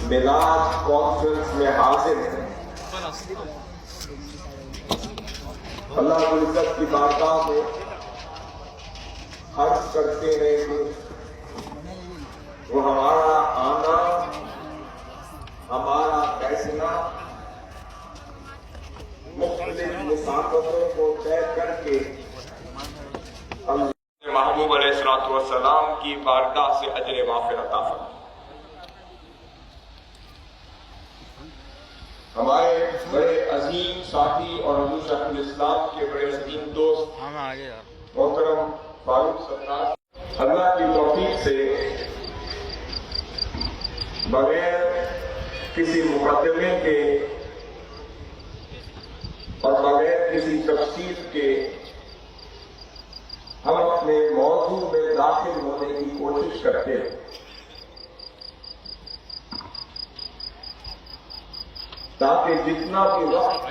میلاد کانفرنس میں حاضر ہیں، اللہ کی عزت کی بارگاہ میں عرض کرتے ہیں کہ وہ ہمارا آنا، ہمارا بیٹھنا مختلف مسافتوں کو طے کر کے اللہ محبوب علیہ السلام کی بارگاہ سے اجر وافر عطا فرمائے۔ ہمارے بڑے عظیم ساتھی اور حضور شیخ الاسلام کے بڑے عظیم دوست محترم فاروق سرکار اللہ کی توفیق سے بغیر کسی مقدمے کے اور بغیر کسی تفصیل کے ہم اپنے موضوع میں داخل ہونے کی کوشش کرتے ہیں تاکہ جتنا بھی وقت